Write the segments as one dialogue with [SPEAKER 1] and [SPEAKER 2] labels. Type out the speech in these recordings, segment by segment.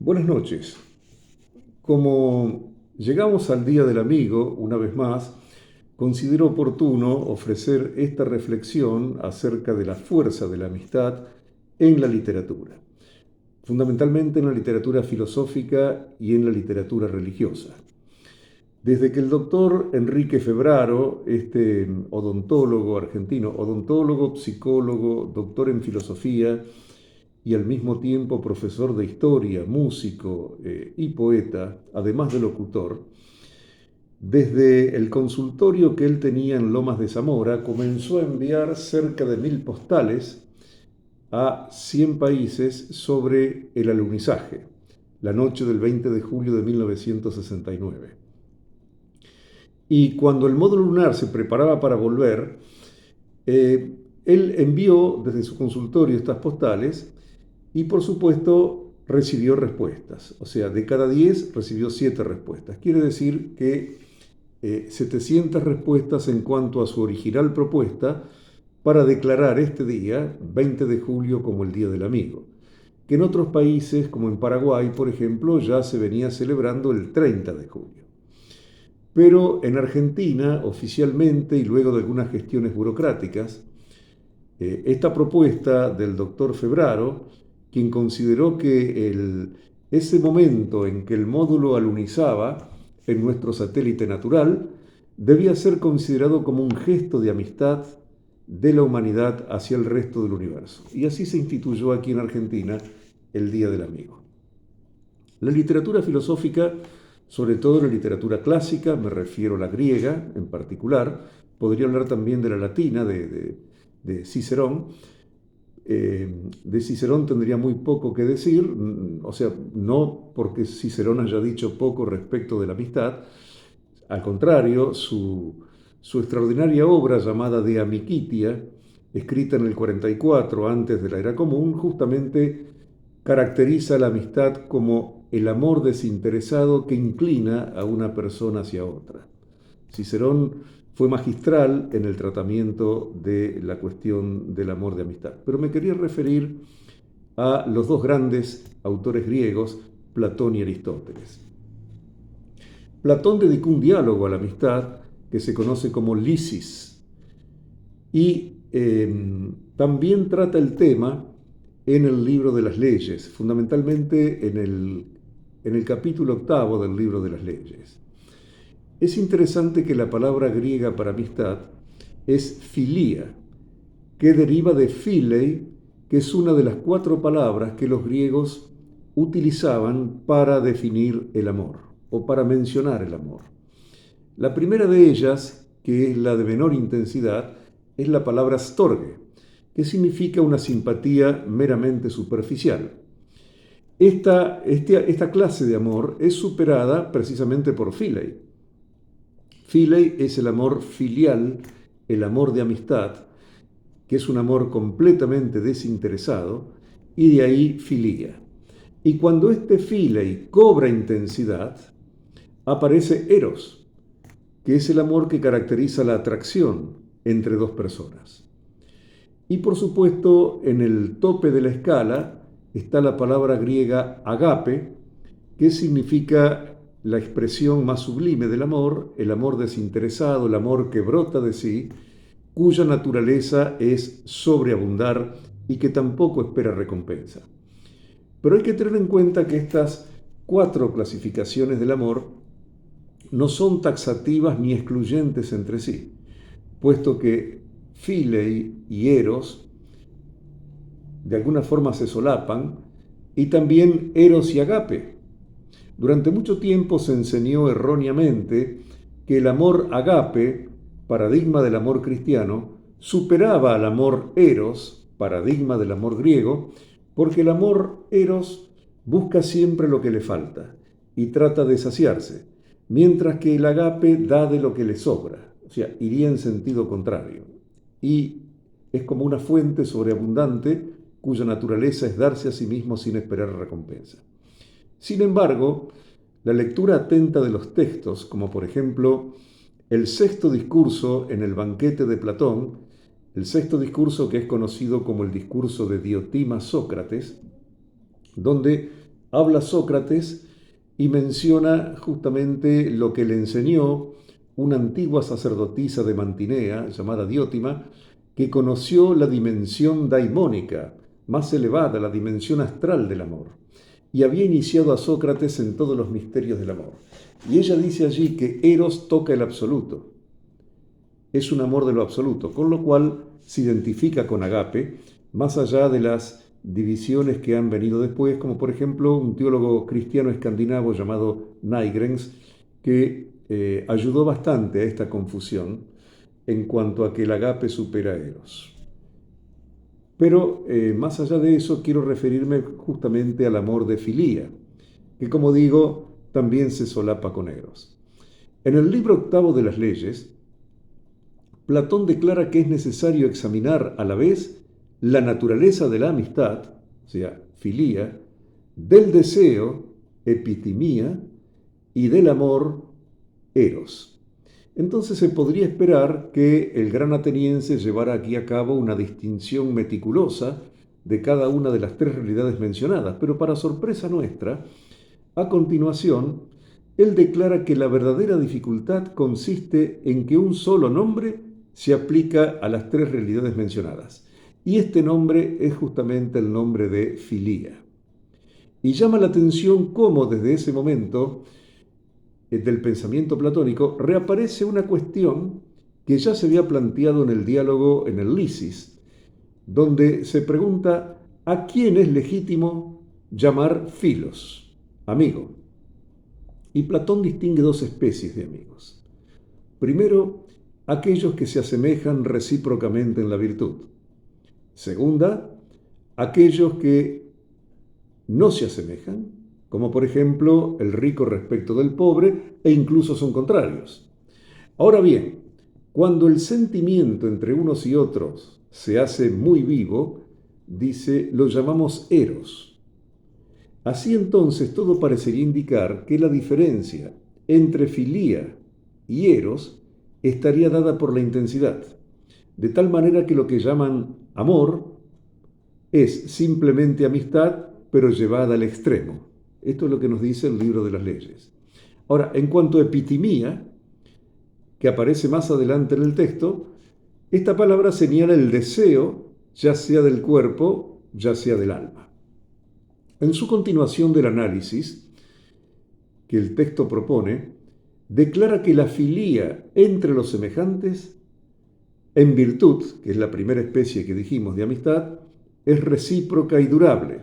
[SPEAKER 1] Buenas noches. Como llegamos al Día del Amigo, una vez más, considero oportuno ofrecer esta reflexión acerca de la fuerza de la amistad en la literatura, fundamentalmente en la literatura filosófica y en la literatura religiosa. Desde que el doctor Enrique Febraro, este odontólogo argentino, odontólogo, psicólogo, doctor en filosofía, y al mismo tiempo profesor de historia, músico y poeta, además de locutor, desde el consultorio que él tenía en Lomas de Zamora, comenzó a enviar cerca de 1000 postales a 100 países sobre el alunizaje, la noche del 20 de julio de 1969. Y cuando el módulo lunar se preparaba para volver, él envió desde su consultorio estas postales y por supuesto recibió respuestas. O sea, de cada 10 recibió 7 respuestas. Quiere decir que 700 respuestas en cuanto a su original propuesta para declarar este día, 20 de julio, como el Día del Amigo, que en otros países, como en Paraguay, por ejemplo, ya se venía celebrando el 30 de julio. Pero en Argentina, oficialmente y luego de algunas gestiones burocráticas, esta propuesta del doctor Febraro, quien consideró que ese momento en que el módulo alunizaba en nuestro satélite natural debía ser considerado como un gesto de amistad de la humanidad hacia el resto del universo. Y así se instituyó aquí en Argentina el Día del Amigo. La literatura filosófica, sobre todo la literatura clásica, me refiero a la griega en particular, podría hablar también de la latina, de Cicerón. De Cicerón tendría muy poco que decir, o sea, no porque Cicerón haya dicho poco respecto de la amistad, al contrario, su extraordinaria obra llamada De Amicitia, escrita en el 44 antes de la era común, justamente caracteriza la amistad como el amor desinteresado que inclina a una persona hacia otra. Cicerón fue magistral en el tratamiento de la cuestión del amor de amistad. Pero me quería referir a los dos grandes autores griegos, Platón y Aristóteles. Platón dedicó un diálogo a la amistad que se conoce como Lisis y también trata el tema en el libro de las leyes, fundamentalmente en el capítulo 8 del libro de las leyes. Es interesante que la palabra griega para amistad es filía, que deriva de philei, que es una de las 4 palabras que los griegos utilizaban para definir el amor o para mencionar el amor. La primera de ellas, que es la de menor intensidad, es la palabra storge, que significa una simpatía meramente superficial. Esta clase de amor es superada precisamente por philei. Philei es el amor filial, el amor de amistad, que es un amor completamente desinteresado, y de ahí filía. Y cuando este philei cobra intensidad, aparece eros, que es el amor que caracteriza la atracción entre dos personas. Y por supuesto, en el tope de la escala está la palabra griega agape, que significa la expresión más sublime del amor, el amor desinteresado, el amor que brota de sí, cuya naturaleza es sobreabundar y que tampoco espera recompensa. Pero hay que tener en cuenta que estas 4 clasificaciones del amor no son taxativas ni excluyentes entre sí, puesto que philei y eros de alguna forma se solapan, y también eros y agape. Durante mucho tiempo se enseñó erróneamente que el amor agape, paradigma del amor cristiano, superaba al amor eros, paradigma del amor griego, porque el amor eros busca siempre lo que le falta y trata de saciarse, mientras que el agape da de lo que le sobra, o sea, iría en sentido contrario. Y es como una fuente sobreabundante cuya naturaleza es darse a sí mismo sin esperar recompensa. Sin embargo, la lectura atenta de los textos, como por ejemplo el 6.º discurso en el banquete de Platón, el 6.º discurso que es conocido como el discurso de Diotima Sócrates, donde habla Sócrates y menciona justamente lo que le enseñó una antigua sacerdotisa de Mantinea, llamada Diótima, que conoció la dimensión daimónica, más elevada, la dimensión astral del amor, y había iniciado a Sócrates en todos los misterios del amor. Y ella dice allí que Eros toca el absoluto, es un amor de lo absoluto, con lo cual se identifica con Agape, más allá de las divisiones que han venido después, como por ejemplo un teólogo cristiano escandinavo llamado Nygren, que ayudó bastante a esta confusión en cuanto a que el Agape supera a Eros. Pero más allá de eso, quiero referirme justamente al amor de filía, que como digo, también se solapa con Eros. En el libro octavo de las leyes, Platón declara que es necesario examinar a la vez la naturaleza de la amistad, o sea, filía, del deseo, epitimía, y del amor, eros. Entonces se podría esperar que el gran ateniense llevara aquí a cabo una distinción meticulosa de cada una de las tres realidades mencionadas, pero para sorpresa nuestra, a continuación, él declara que la verdadera dificultad consiste en que un solo nombre se aplica a las tres realidades mencionadas. Y este nombre es justamente el nombre de filía. Y llama la atención cómo desde ese momento del pensamiento platónico reaparece una cuestión que ya se había planteado en el diálogo en el Lysis, donde se pregunta a quién es legítimo llamar filos, amigo. Y Platón distingue dos especies de amigos. Primero, aquellos que se asemejan recíprocamente en la virtud. Segunda, aquellos que no se asemejan, como por ejemplo el rico respecto del pobre, e incluso son contrarios. Ahora bien, cuando el sentimiento entre unos y otros se hace muy vivo, dice, lo llamamos eros. Así entonces todo parecería indicar que la diferencia entre filía y eros estaría dada por la intensidad, de tal manera que lo que llaman amor es simplemente amistad, pero llevada al extremo. Esto es lo que nos dice el libro de las leyes. Ahora, en cuanto a epitimía, que aparece más adelante en el texto, esta palabra señala el deseo, ya sea del cuerpo, ya sea del alma. En su continuación del análisis que el texto propone, declara que la filía entre los semejantes, en virtud, que es la primera especie que dijimos de amistad, es recíproca y durable,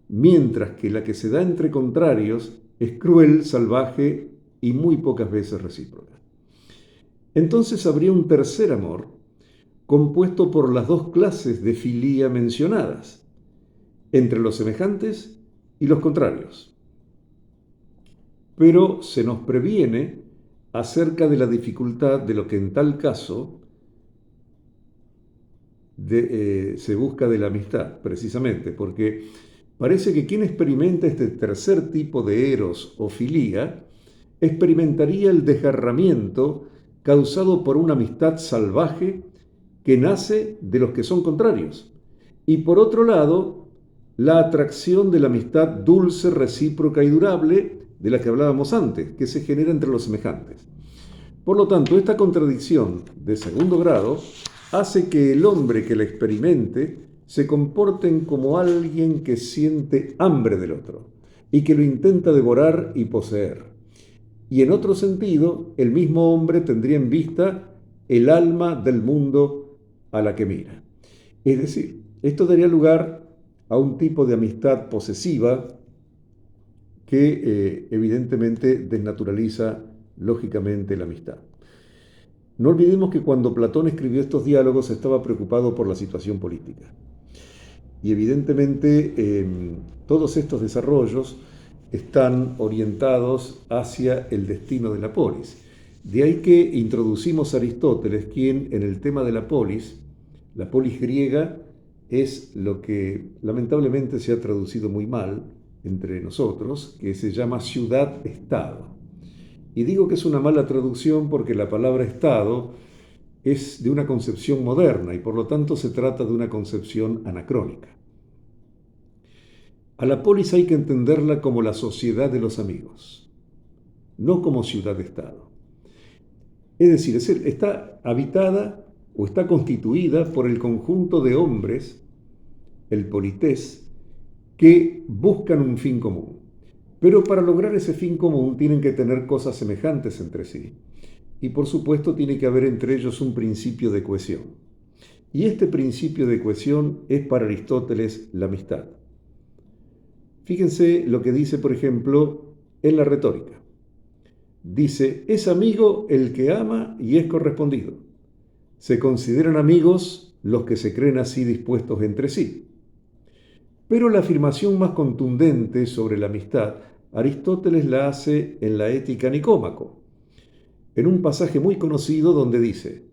[SPEAKER 1] mientras que la que se da entre contrarios es cruel, salvaje y muy pocas veces recíproca. Entonces habría un tercer amor, compuesto por las dos clases de filía mencionadas, entre los semejantes y los contrarios. Pero se nos previene acerca de la dificultad de lo que en tal caso se busca de la amistad, precisamente, porque parece que quien experimenta este tercer tipo de eros o filía experimentaría el desgarramiento causado por una amistad salvaje que nace de los que son contrarios. Y por otro lado, la atracción de la amistad dulce, recíproca y durable de la que hablábamos antes, que se genera entre los semejantes. Por lo tanto, esta contradicción de segundo grado hace que el hombre que la experimente se comporten como alguien que siente hambre del otro y que lo intenta devorar y poseer. Y en otro sentido, el mismo hombre tendría en vista el alma del mundo a la que mira. Es decir, esto daría lugar a un tipo de amistad posesiva que evidentemente desnaturaliza lógicamente la amistad. No olvidemos que cuando Platón escribió estos diálogos estaba preocupado por la situación política. Y evidentemente todos estos desarrollos están orientados hacia el destino de la polis. De ahí que introducimos a Aristóteles, quien en el tema de la polis griega es lo que lamentablemente se ha traducido muy mal entre nosotros, que se llama ciudad-estado. Y digo que es una mala traducción porque la palabra Estado es de una concepción moderna y por lo tanto se trata de una concepción anacrónica. A la polis hay que entenderla como la sociedad de los amigos, no como ciudad-estado. Es decir, está habitada o está constituida por el conjunto de hombres, el polités, que buscan un fin común. Pero para lograr ese fin común tienen que tener cosas semejantes entre sí. Y por supuesto tiene que haber entre ellos un principio de cohesión. Y este principio de cohesión es para Aristóteles la amistad. Fíjense lo que dice, por ejemplo, en la retórica. Dice, es amigo el que ama y es correspondido. Se consideran amigos los que se creen así dispuestos entre sí. Pero la afirmación más contundente sobre la amistad, Aristóteles la hace en la Ética Nicómaco, en un pasaje muy conocido donde dice,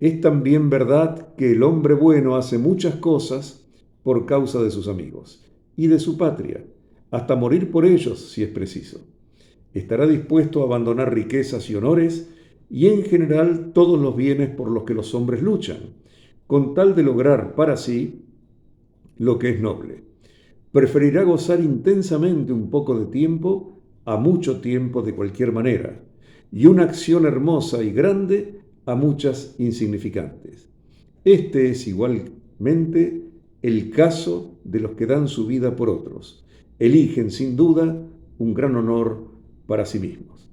[SPEAKER 1] es también verdad que el hombre bueno hace muchas cosas por causa de sus amigos y de su patria, hasta morir por ellos si es preciso. Estará dispuesto a abandonar riquezas y honores y en general todos los bienes por los que los hombres luchan, con tal de lograr para sí lo que es noble. Preferirá gozar intensamente un poco de tiempo a mucho tiempo de cualquier manera, y una acción hermosa y grande a muchas insignificantes. Este es igualmente el caso de los que dan su vida por otros. Eligen sin duda un gran honor para sí mismos.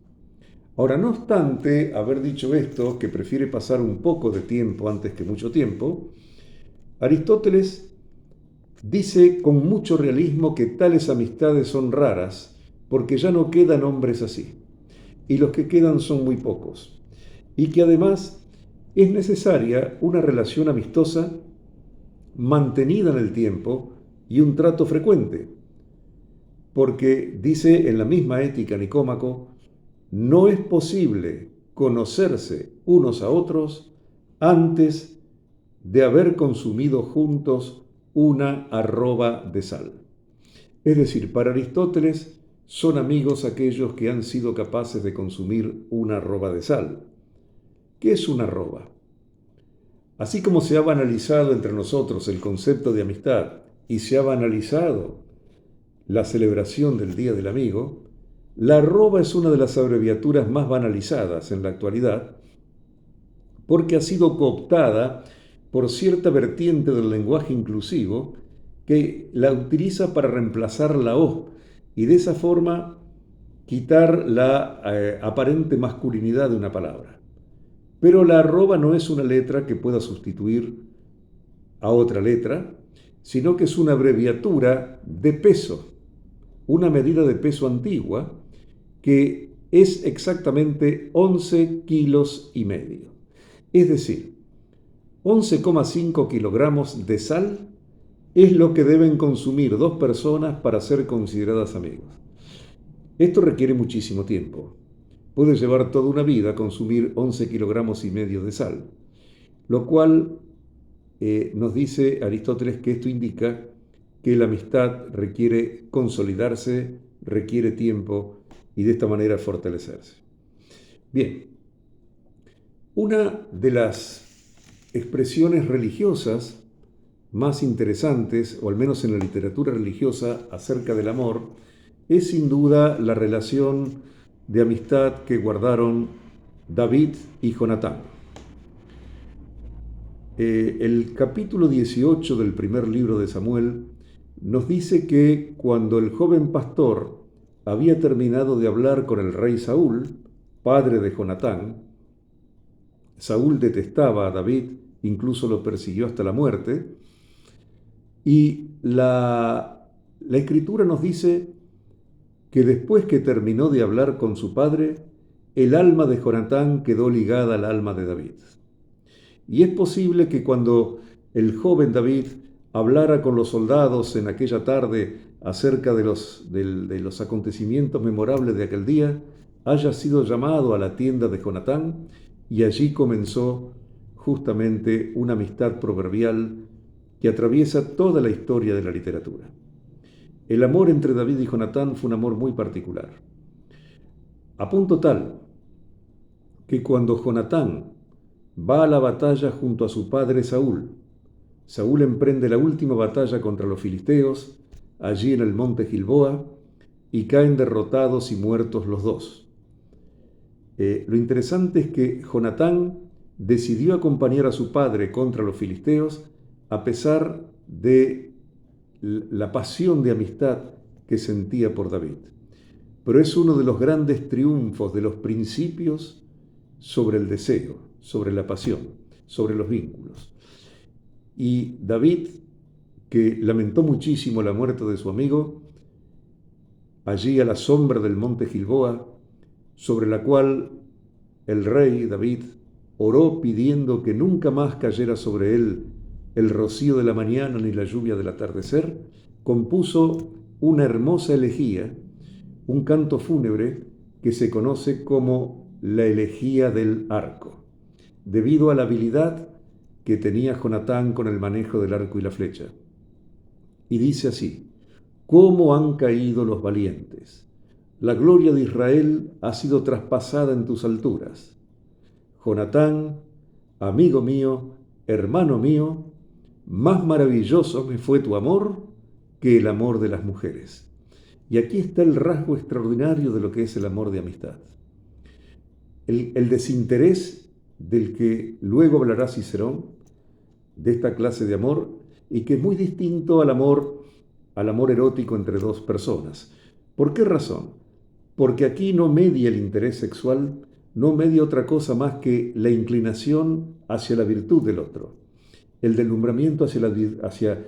[SPEAKER 1] Ahora, no obstante haber dicho esto, que prefiere pasar un poco de tiempo antes que mucho tiempo, Aristóteles dice con mucho realismo que tales amistades son raras porque ya no quedan hombres así, y los que quedan son muy pocos, y que además es necesaria una relación amistosa mantenida en el tiempo y un trato frecuente, porque dice en la misma Ética Nicómaco, no es posible conocerse unos a otros antes de haber consumido juntos una arroba de sal. Es decir, para Aristóteles son amigos aquellos que han sido capaces de consumir una arroba de sal. ¿Qué es una arroba? Así como se ha banalizado entre nosotros el concepto de amistad y se ha banalizado la celebración del Día del Amigo, la arroba es una de las abreviaturas más banalizadas en la actualidad porque ha sido cooptada por cierta vertiente del lenguaje inclusivo que la utiliza para reemplazar la O y de esa forma quitar la aparente masculinidad de una palabra. Pero la arroba no es una letra que pueda sustituir a otra letra, sino que es una abreviatura de peso, una medida de peso antigua que es exactamente 11 kilos y medio. Es decir, 11,5 kilogramos de sal es lo que deben consumir dos personas para ser consideradas amigos. Esto requiere muchísimo tiempo. Puede llevar toda una vida consumir 11 kilogramos y medio de sal, lo cual nos dice Aristóteles que esto indica que la amistad requiere consolidarse, requiere tiempo y de esta manera fortalecerse. Bien, una de las expresiones religiosas más interesantes, o al menos en la literatura religiosa, acerca del amor, es sin duda la relación de amistad que guardaron David y Jonatán. El capítulo 18 del primer libro de Samuel nos dice que cuando el joven pastor había terminado de hablar con el rey Saúl, padre de Jonatán, Saúl detestaba a David, incluso lo persiguió hasta la muerte, y la escritura nos dice que después que terminó de hablar con su padre, el alma de Jonatán quedó ligada al alma de David. Y es posible que cuando el joven David hablara con los soldados en aquella tarde acerca de los acontecimientos memorables de aquel día, haya sido llamado a la tienda de Jonatán y allí comenzó justamente una amistad proverbial que atraviesa toda la historia de la literatura. El amor entre David y Jonatán fue un amor muy particular, a punto tal que cuando Jonatán va a la batalla junto a su padre Saúl, Saúl emprende la última batalla contra los filisteos, allí en el monte Gilboa y caen derrotados y muertos los dos. Lo interesante es que Jonatán decidió acompañar a su padre contra los filisteos a pesar de la pasión de amistad que sentía por David. Pero es uno de los grandes triunfos de los principios sobre el deseo, sobre la pasión, sobre los vínculos. Y David, que lamentó muchísimo la muerte de su amigo, allí a la sombra del monte Gilboa, sobre la cual el rey David oró pidiendo que nunca más cayera sobre él el rocío de la mañana ni la lluvia del atardecer, compuso una hermosa elegía, un canto fúnebre que se conoce como la elegía del arco, debido a la habilidad que tenía Jonatán con el manejo del arco y la flecha. Y dice así: ¿cómo han caído los valientes? La gloria de Israel ha sido traspasada en tus alturas. Jonatán, amigo mío, hermano mío, más maravilloso me fue tu amor que el amor de las mujeres. Y aquí está el rasgo extraordinario de lo que es el amor de amistad. El desinterés del que luego hablará Cicerón, de esta clase de amor, y que es muy distinto al amor erótico entre dos personas. ¿Por qué razón? Porque aquí no media el interés sexual, no media otra cosa más que la inclinación hacia la virtud del otro, el deslumbramiento hacia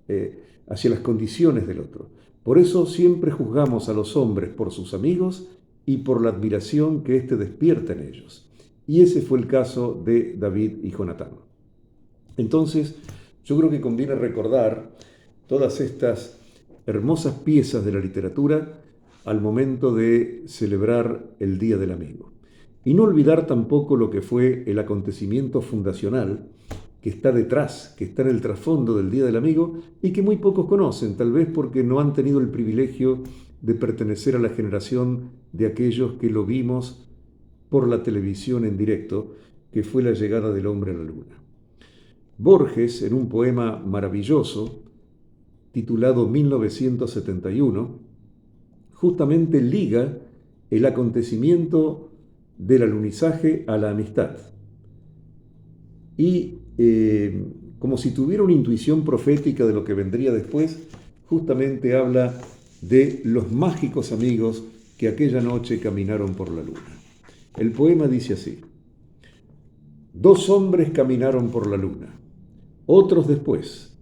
[SPEAKER 1] las condiciones del otro. Por eso siempre juzgamos a los hombres por sus amigos y por la admiración que éste despierta en ellos. Y ese fue el caso de David y Jonatán. Entonces, yo creo que conviene recordar todas estas hermosas piezas de la literatura al momento de celebrar el Día del Amigo. Y no olvidar tampoco lo que fue el acontecimiento fundacional que está detrás, que está en el trasfondo del Día del Amigo y que muy pocos conocen, tal vez porque no han tenido el privilegio de pertenecer a la generación de aquellos que lo vimos por la televisión en directo, que fue la llegada del hombre a la luna. Borges, en un poema maravilloso, titulado 1971, justamente liga el acontecimiento del alunizaje a la amistad. Y como si tuviera una intuición profética de lo que vendría después, justamente habla de los mágicos amigos que aquella noche caminaron por la luna. El poema dice así: dos hombres caminaron por la luna, otros después.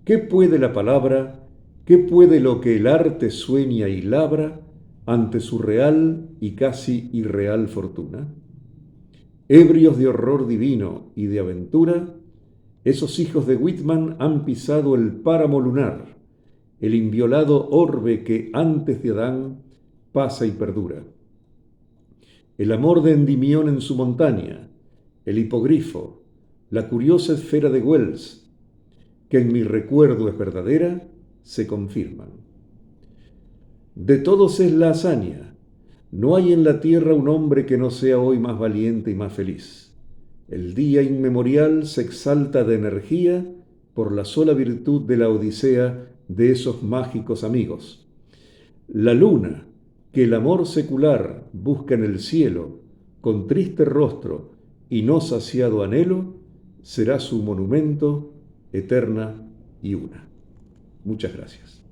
[SPEAKER 1] ¿Qué puede la palabra, qué puede lo que el arte sueña y labra ante su real y casi irreal fortuna? Ebrios de horror divino y de aventura, esos hijos de Whitman han pisado el páramo lunar, el inviolado orbe que antes de Adán pasa y perdura. El amor de Endimión en su montaña, el hipogrifo, la curiosa esfera de Wells, que en mi recuerdo es verdadera, se confirman. De todos es la hazaña. No hay en la tierra un hombre que no sea hoy más valiente y más feliz. El día inmemorial se exalta de energía por la sola virtud de la odisea de esos mágicos amigos. La luna, que el amor secular busca en el cielo, con triste rostro y no saciado anhelo, será su monumento eterna y una. Muchas gracias.